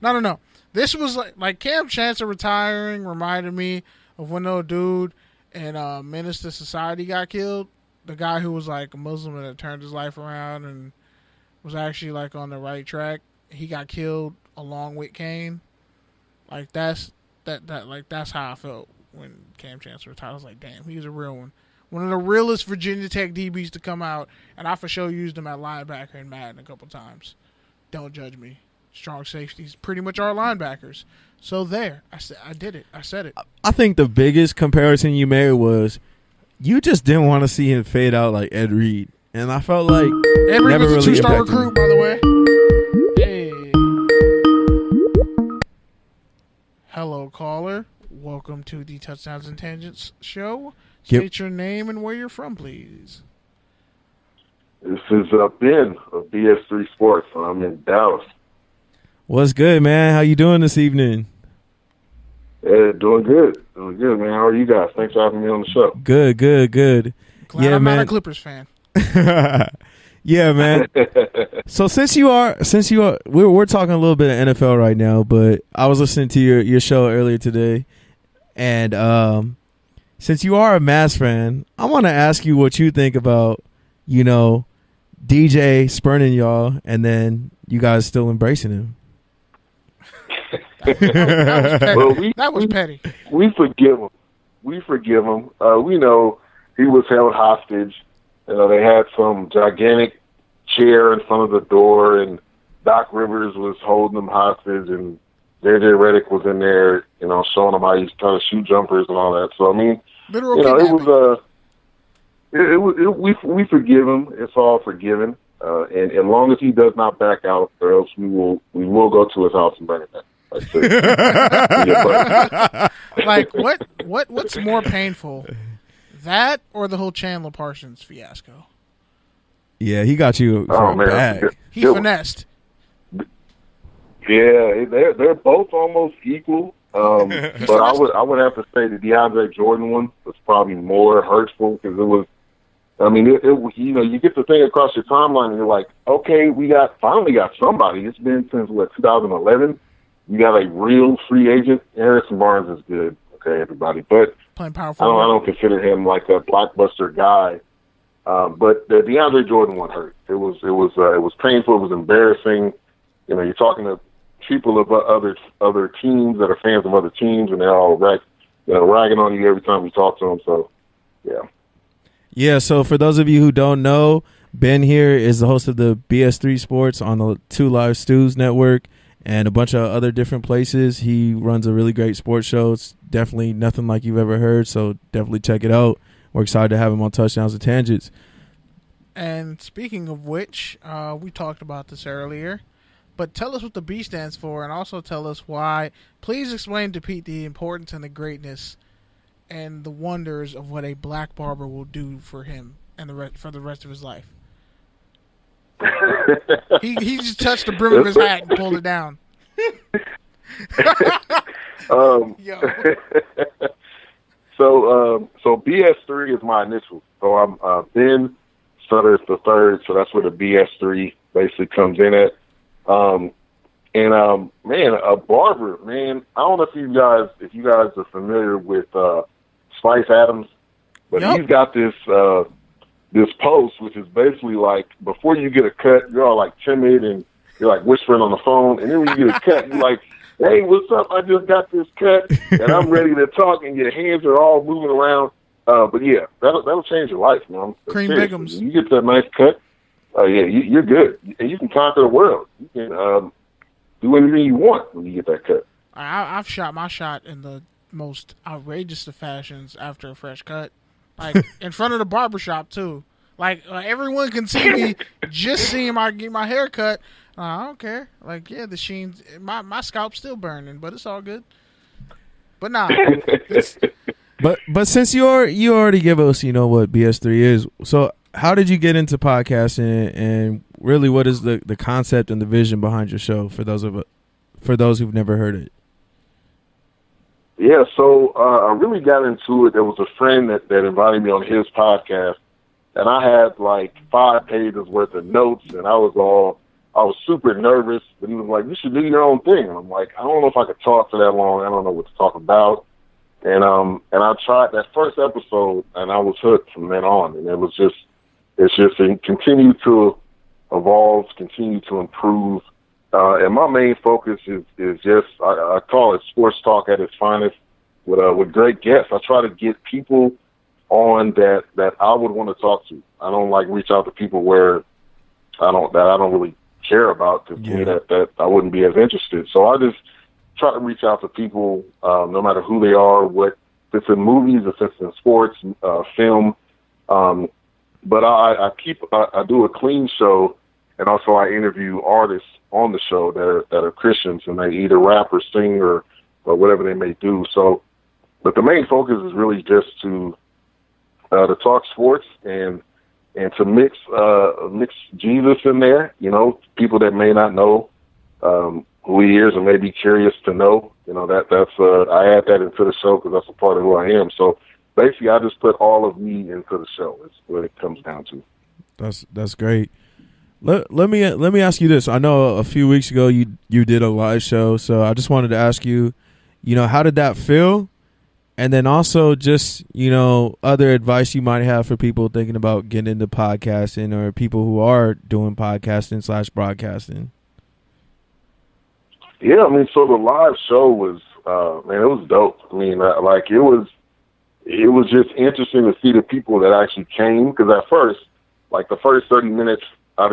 No. This was like Cam Chancellor retiring reminded me of when no dude in Menace to Society got killed. The guy who was like a Muslim and had turned his life around and was actually like on the right track. He got killed along with Kane. Like that's how I felt when Cam Chancellor retired. I was like, damn, he was a real one. One of the realest Virginia Tech DBs to come out, and I for sure used him at linebacker in Madden a couple times. Don't judge me. Strong safeties pretty much are linebackers. So there, I did it. I said it. I think the biggest comparison you made was you just didn't want to see him fade out like Ed Reed, and I felt like Ed Reed was a 2-star recruit, by the way. Hey, hello, caller. Welcome to the Touchdowns and Tangents show. State your name and where you're from, please. This is Ben of BS3 Sports. I'm in Dallas. What's good, man? How you doing this evening? Yeah, doing good. Doing good, man. How are you guys? Thanks for having me on the show. Good. Glad I'm not a Clippers fan. Yeah, man. So since you are, we're talking a little bit of NFL right now, but I was listening to your show earlier today, and since you are a Mavs fan, I want to ask you what you think about, DJ spurning y'all, and then you guys still embracing him. That was petty. We forgive him. We know he was held hostage. They had some gigantic chair in front of the door, and Doc Rivers was holding them hostage, and J.J. Redick was in there, showing them how he's trying to shoot jumpers and all that. So I mean, we forgive him. It's all forgiven, and as long as he does not back out, or else we will go to his house and bring it back. Like what's more painful, that or the whole Chandler Parsons fiasco? Yeah, he got you for a bag. He finessed. Yeah, they're both almost equal. But I would have to say the DeAndre Jordan one was probably more hurtful because it was. I mean, you get the thing across your timeline and you're like, okay, we finally got somebody. It's been since 2011. You got a real free agent. Harrison Barnes is good. Okay, everybody, but playing I don't consider him like a blockbuster guy. But the DeAndre Jordan one hurt. It was painful. It was embarrassing. You're talking to people of other teams that are fans of other teams, and they're all ragging on you every time you talk to them. So, yeah. Yeah. So for those of you who don't know, Ben here is the host of the BS3 Sports on the 2 Live Stews Network and a bunch of other different places. He runs a really great sports show. It's definitely nothing like you've ever heard, so definitely check it out. We're excited to have him on Touchdowns and Tangents. And speaking of which, we talked about this earlier, but tell us what the B stands for, and also tell us why. Please explain to Pete the importance and the greatness and the wonders of what a black barber will do for him and for the rest of his life. he just touched the brim of his hat and pulled it down. So BS3 is my initials. So I'm Ben Sutters the third. So that's where the BS3 basically comes in at. Man, a barber, man. I don't know if you guys are familiar with Spice Adams, but He's got this post, which is basically like before you get a cut, you're all like timid and you're like whispering on the phone, and then when you get a cut, you're like, "Hey, what's up? I just got this cut, and I'm ready to talk." And your hands are all moving around. But yeah, that'll change your life, man. Cream Biggums. You get that nice cut. You're good, and you can conquer the world. You can do anything you want when you get that cut. I've shot my shot in the most outrageous of fashions after a fresh cut, like in front of the barbershop too. Like everyone can see me just seeing get my hair cut. I don't care. Like, yeah, the sheen's my scalp's still burning, but it's all good. But nah. But since you already give us, what BS3 is, so how did you get into podcasting, and really what is the concept and the vision behind your show for those who've never heard it? Yeah, so I really got into it. There was a friend that invited me on his podcast, and I had like 5 pages worth of notes, and I was I was super nervous, but he was like, "You should do your own thing." And I'm like, "I don't know if I could talk for that long. I don't know what to talk about." And I tried that first episode, and I was hooked from then on. And it continued to evolve, continue to improve. And my main focus is just I call it sports talk at its finest with great guests. I try to get people on that I would want to talk to. I don't like reach out to people where I don't really care about. To me, that I wouldn't be as interested. So I just try to reach out to people, no matter who they are, what if it's in movies, if it's in sports, film. But I do a clean show, and also I interview artists on the show that are Christians, and they either rap or sing or whatever they may do. So, but the main focus is really just to talk sports and to mix Jesus in there. You know, people that may not know who he is and may be curious to know. You know, that's I add that into the show because that's a part of who I am. So basically, I just put all of me into the show. Is what it comes down to. That's great. Let me ask you this. I know a few weeks ago you did a live show, so I just wanted to ask you, how did that feel? And then also just, other advice you might have for people thinking about getting into podcasting or people who are doing podcasting / broadcasting. Yeah, I mean, so the live show was, man, it was dope. I mean, it was just interesting to see the people that actually came, because at first, like the first 30 minutes, I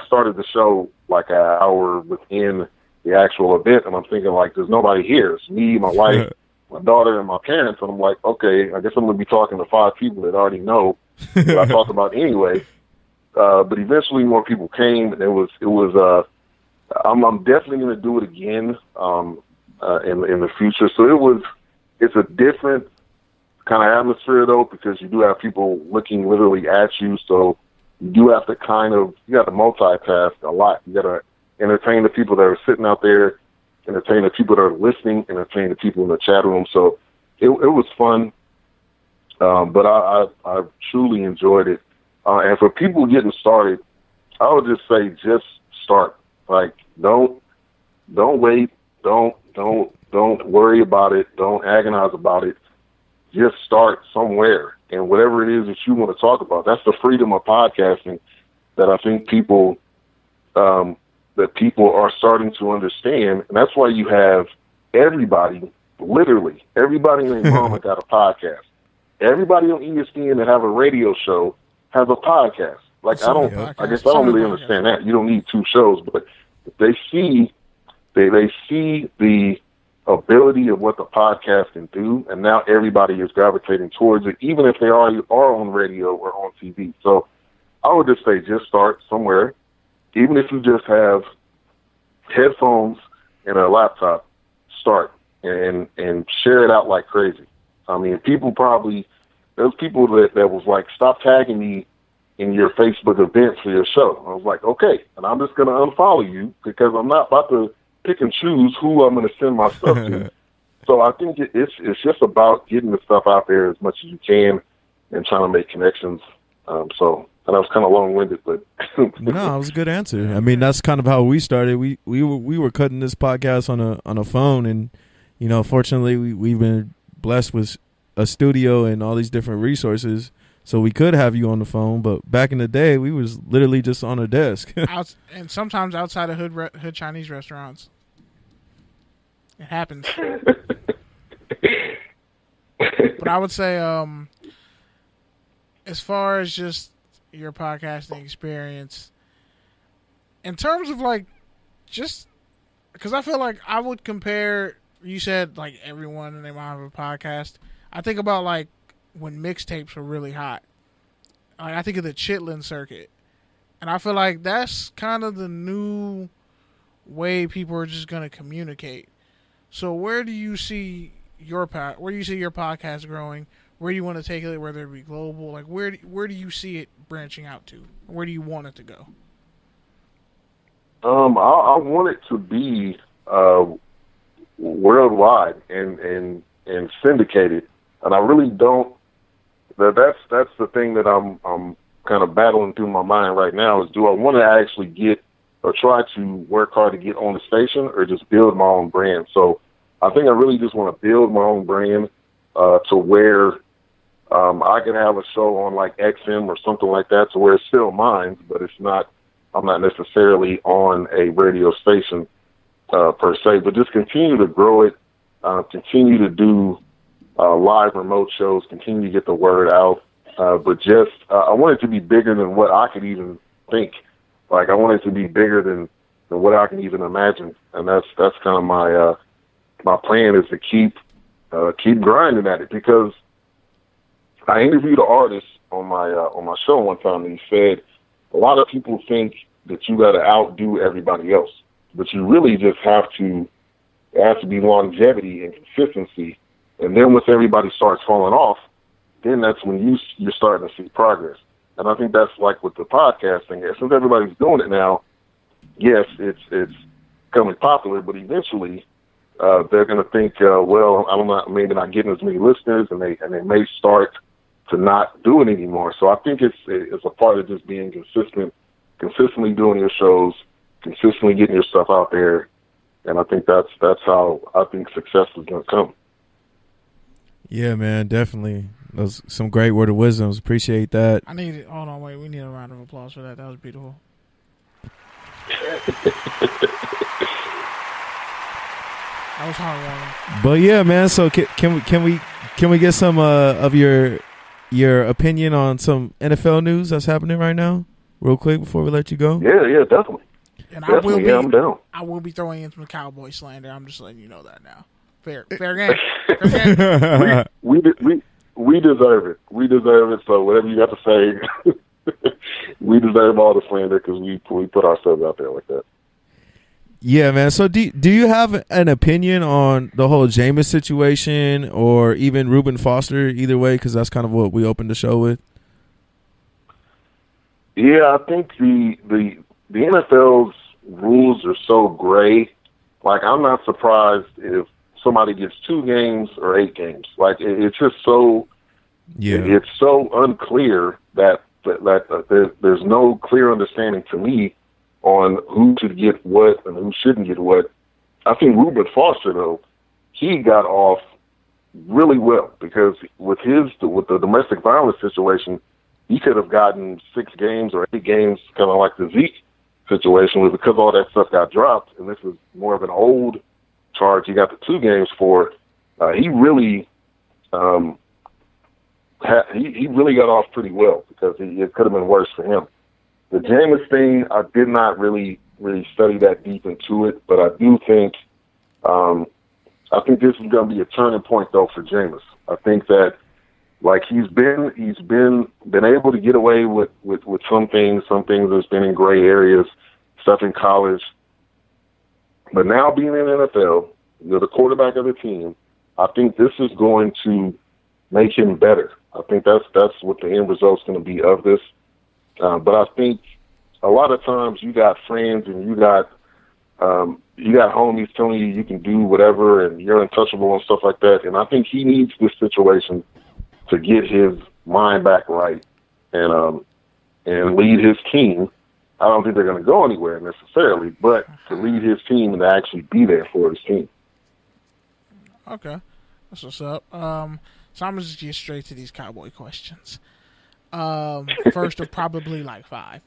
started the show like an hour within the actual event, and I'm thinking, like, there's nobody here. It's me, my wife, my daughter, and my parents, and I'm like, okay, I guess I'm going to be talking to 5 people that already know what I talk about anyway. But eventually more people came, and it was I'm definitely going to do it again in the future. So it's a different kind of atmosphere, though, because you do have people looking literally at you, so you do have to you got to multitask a lot. You got to entertain the people that are sitting out there, entertain the people that are listening, entertain the people in the chat room. So it was fun, but I truly enjoyed it. And for people getting started, I would just say just start. Like, don't wait, don't worry about it, don't agonize about it. Just start somewhere, and whatever it is that you want to talk about. That's the freedom of podcasting that I think people are starting to understand, and that's why you have everybody, literally everybody and their mama got a podcast. Everybody on ESPN that have a radio show has a podcast. Like, I guess I don't really understand that. You don't need 2 shows, but they see the ability of what the podcast can do, and now everybody is gravitating towards it, even if they already are on radio or on TV. So I would just say just start somewhere, even if you just have headphones and a laptop. Start and share it out like crazy. I mean, there's people that was like, stop tagging me in your Facebook events for your show. I was like, okay, and I'm just going to unfollow you because I'm not about to pick and choose who I'm going to send my stuff to. So I think it's just about getting the stuff out there as much as you can and trying to make connections. And I was kind of long-winded, but no, it was a good answer. I mean, that's kind of how we started. We were cutting this podcast on a phone, and fortunately we've been blessed with a studio and all these different resources. So we could have you on the phone, but back in the day, we was literally just on a desk. And sometimes outside of hood Chinese restaurants. It happens. But I would say, as far as just your podcasting experience, in terms of like, just because I feel like I would compare, you said like everyone and they might have a podcast. I think about like, when mixtapes were really hot. Like, I think of the Chitlin circuit. And I feel like that's kind of the new way people are just going to communicate. So where do you see your podcast growing? Where do you want to take it, whether it be global? Like, where do you see it branching out to? Where do you want it to go? I want it to be worldwide and syndicated. And I really don't. That's the thing that I'm kind of battling through my mind right now is, do I want to actually get or try to work hard to get on the station or just build my own brand. So I think I really just want to build my own brand to where I can have a show on like XM or something like that to where it's still mine, but it's not, I'm not necessarily on a radio station per se, but just continue to grow it, continue to do live remote shows, continue to get the word out. But just, I want it to be bigger than what I could even think. Like I want it to be bigger than what I can even imagine. And that's kind of my plan is to keep grinding at it, because I interviewed an artist on my show one time, and he said a lot of people think that you got to outdo everybody else, but you really just have to. It has to be longevity and consistency, and then once everybody starts falling off, then that's when you're starting to see progress. And I think that's like with the podcasting. Since everybody's doing it now, yes, it's becoming popular, but eventually they're going to think, well, I'm not maybe not getting as many listeners, and they may start to not do it anymore. So I think it's a part of just being consistent, consistently doing your shows, consistently getting your stuff out there, and I think that's how I think success is going to come. Yeah, man, definitely. Those some great word of wisdoms. Appreciate that. Hold on, wait. We need a round of applause for that. That was beautiful. That was heartwarming. But yeah, man. So can we get some of your opinion on some NFL news that's happening right now, real quick before we let you go? Yeah, definitely. And definitely, I'm down. I will be throwing in some cowboy slander. I'm just letting you know that now. Fair game. Fair game. We deserve it. We deserve it. So whatever you got to say, we deserve all the slander because we put ourselves out there like that. Yeah, man. So do you have an opinion on the whole Jameis situation or even Reuben Foster? Either way, because that's kind of what we opened the show with. Yeah, I think the NFL's rules are so gray. Like, I'm not surprised if somebody gets 2 games or 8 games. Like, it's just so, it's so unclear that there's no clear understanding to me on who should get what and who shouldn't get what. I think Reuben Foster, though, he got off really well because with the domestic violence situation, he could have gotten 6 games or 8 games, kind of like the Zeke situation, was because all that stuff got dropped, and this is more of an old charge. He got the 2 games for. He really, he really got off pretty well because it could have been worse for him. The Jameis thing, I did not really study that deep into it, but I do think, I think this is going to be a turning point though for Jameis. I think that, like, he's been able to get away with some things that's been in gray areas, stuff in college. But now being in the NFL, you're the quarterback of the team, I think this is going to make him better. I think that's what the end result's going to be of this. But I think a lot of times you got friends and you got homies telling you can do whatever and you're untouchable and stuff like that. And I think he needs this situation to get his mind back right and lead his team. I don't think they're going to go anywhere necessarily, but to lead his team and to actually be there for his team. Okay, that's what's up. So I'm gonna just get straight to these Cowboy questions. First of probably like 5.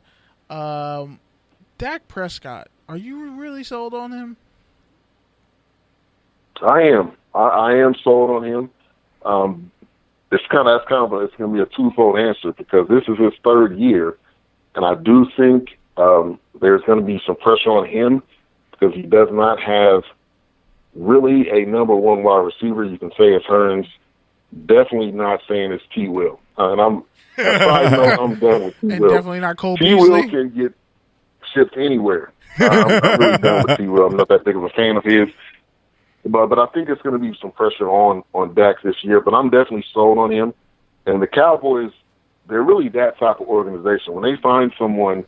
Dak Prescott, are you really sold on him? I am. I am sold on him. It's going to be a twofold answer because this is his 3rd year, and I do think there's going to be some pressure on him because he does not have really a number 1 wide receiver. You can say it's Hearns. Definitely not saying it's T. Will. And I'm done with T. And Will. definitely not Cole T. Beasley. Will can get shipped anywhere. I'm really done with T. Will. I'm not that big of a fan of his. But I think it's going to be some pressure on Dak this year. But I'm definitely sold on him. And the Cowboys, they're really that type of organization. When they find someone,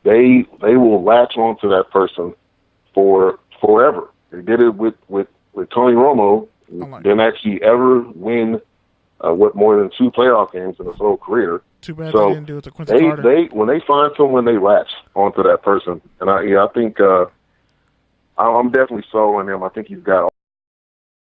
they will latch on to that person for forever. They did it with Tony Romo. Didn't actually ever win what more than 2 playoff games in his whole career. Too bad So they didn't do it to Quincy Carter. When they find someone, they latch onto that person, and I think I'm definitely sold on him. I think he's got